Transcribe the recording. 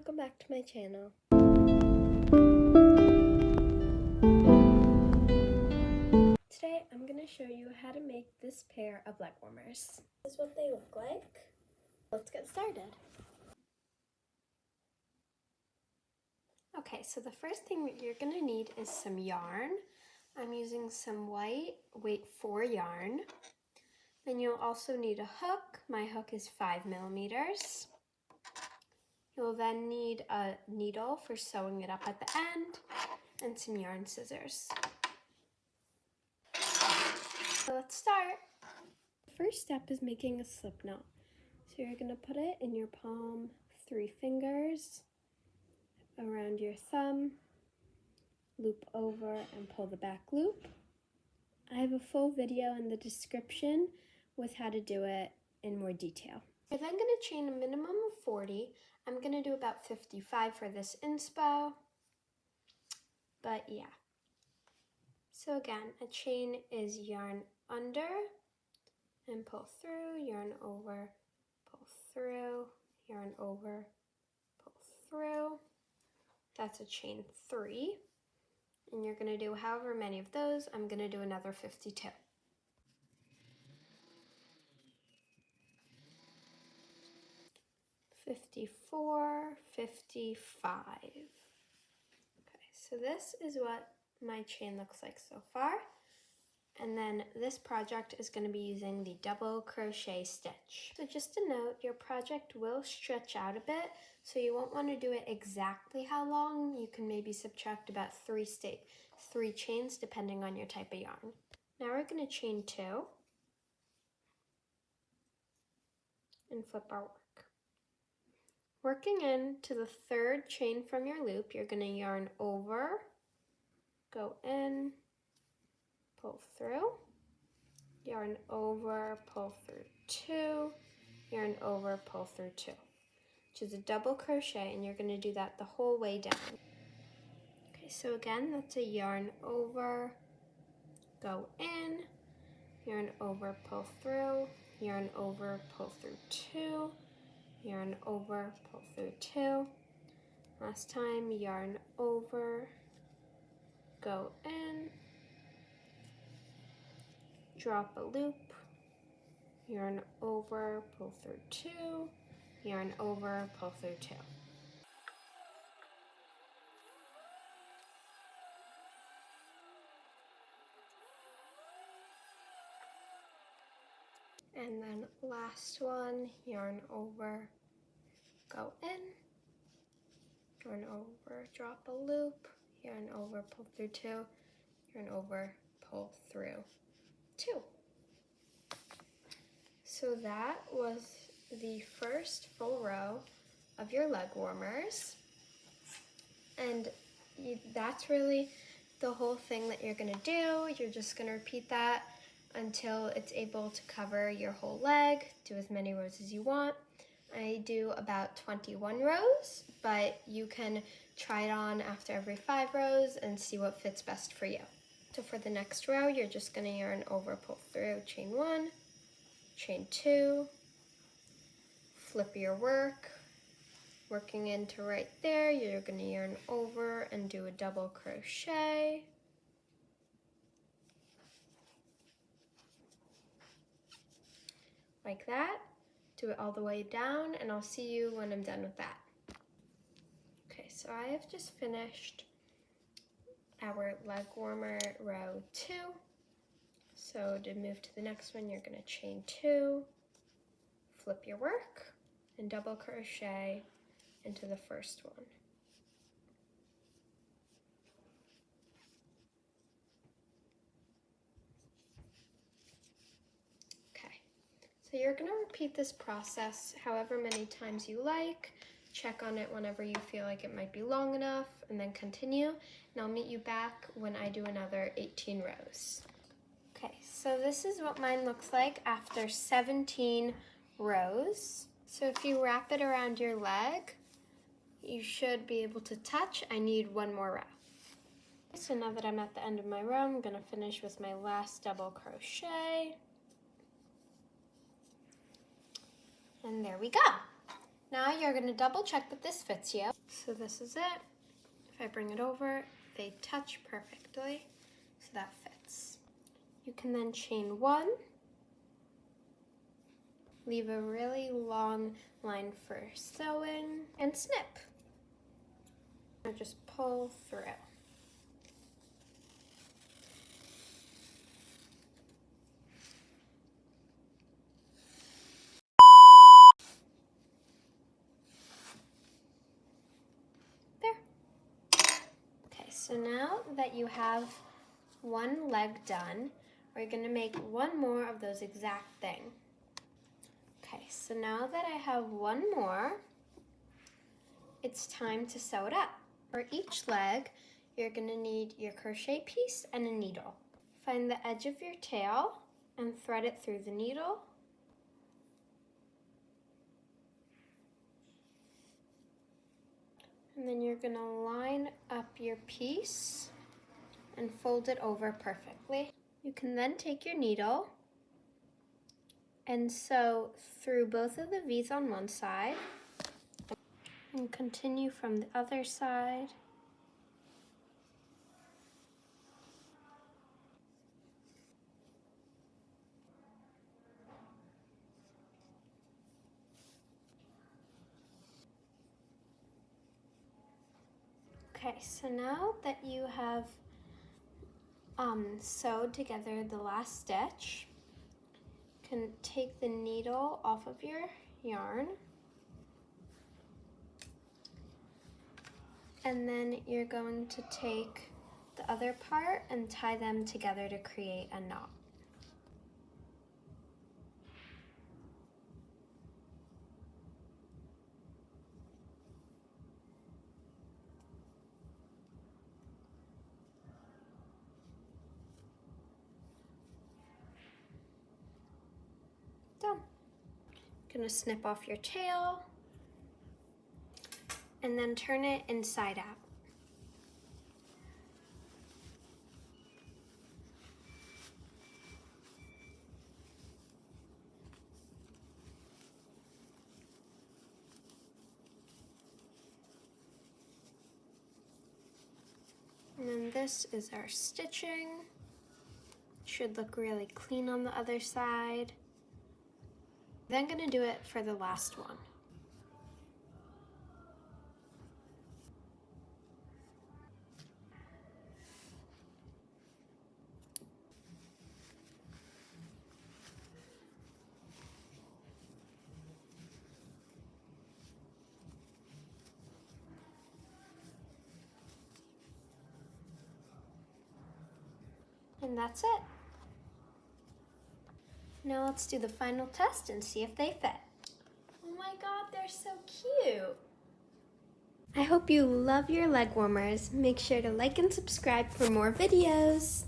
welcome back to my channel. Today I'm going to show you how to make this pair of leg warmers. This is what they look like. Let's get started. Okay, so the first thing that you're going to need is some yarn. I'm using some white weight 4 yarn. Then you'll also need a hook. My hook is 5 millimeters. You'll then need a needle for sewing it up at the end and some yarn scissors. So let's start. The first step is making a slip knot. So you're going to put it in your palm, 3 fingers, around your thumb, loop over and pull the back loop. I have a full video in the description with how to do it in more detail. You're then going to chain a minimum of 40. I'm going to do about 55 for this inspo, but yeah. So again, a chain is yarn under and pull through, yarn over, pull through, yarn over, pull through. That's a chain 3. And you're going to do however many of those. I'm going to do another 52. $54, $55. Okay, so this is what my chain looks like so far. And then this project is going to be using the double crochet stitch. So just a note, your project will stretch out a bit, so you won't want to do it exactly how long. You can maybe subtract about 3 chains depending on your type of yarn. Now we're going to chain 2 and flip our work. Working into the 3rd chain from your loop, you're going to yarn over, go in, pull through, yarn over, pull through 2, yarn over, pull through 2, which is a double crochet, and you're going to do that the whole way down. Okay, so again, that's a yarn over, go in, yarn over, pull through, yarn over, pull through 2, yarn over, pull through 2. Last time, yarn over, go in, drop a loop, yarn over, pull through 2, yarn over, pull through 2. And then last one, yarn over, go in, yarn over, drop a loop, yarn over, pull through 2, yarn over, pull through 2. So that was the first full row of your leg warmers. And that's really the whole thing that you're going to do. You're just going to repeat that until it's able to cover your whole leg. Do as many rows as you want. I do about 21 rows, but you can try it on after every 5 rows and see what fits best for you. So for the next row, you're just going to yarn over, pull through, chain 1, chain 2, flip your work. Working into right there, you're going to yarn over and do a double crochet. Like that. Do it all the way down, and I'll see you when I'm done with that. Okay, so I have just finished our leg warmer row 2. So to move to the next one, you're going to chain 2, flip your work, and double crochet into the first one. Okay, so you're going to repeat this process however many times you like. Check on it whenever you feel like it might be long enough, and then continue. And I'll meet you back when I do another 18 rows. Okay, so this is what mine looks like after 17 rows. So if you wrap it around your leg, you should be able to touch. I need 1 more row. So now that I'm at the end of my row, I'm going to finish with my last double crochet. And there we go. Now you're going to double check that this fits you. So this is it. If I bring it over, they touch perfectly, so that fits. You can then chain 1, leave a really long line for sewing, and snip. Or just pull through. So now that you have one leg done, we're going to make one more of those exact thing. Okay, so now that I have one more, it's time to sew it up. For each leg, you're going to need your crochet piece and a needle. Find the edge of your tail and thread it through the needle. And then you're going to line up your piece and fold it over perfectly. You can then take your needle and sew through both of the V's on one side and continue from the other side. Okay, so now that you have sewed together the last stitch, you can take the needle off of your yarn, and then you're going to take the other part and tie them together to create a knot. Done. Gonna snip off your tail and then turn it inside out. And then this is our stitching. Should look really clean on the other side. Then gonna do it for the last one. And that's it. Now let's do the final test and see if they fit. Oh my god, they're so cute. I hope you love your leg warmers. Make sure to like and subscribe for more videos.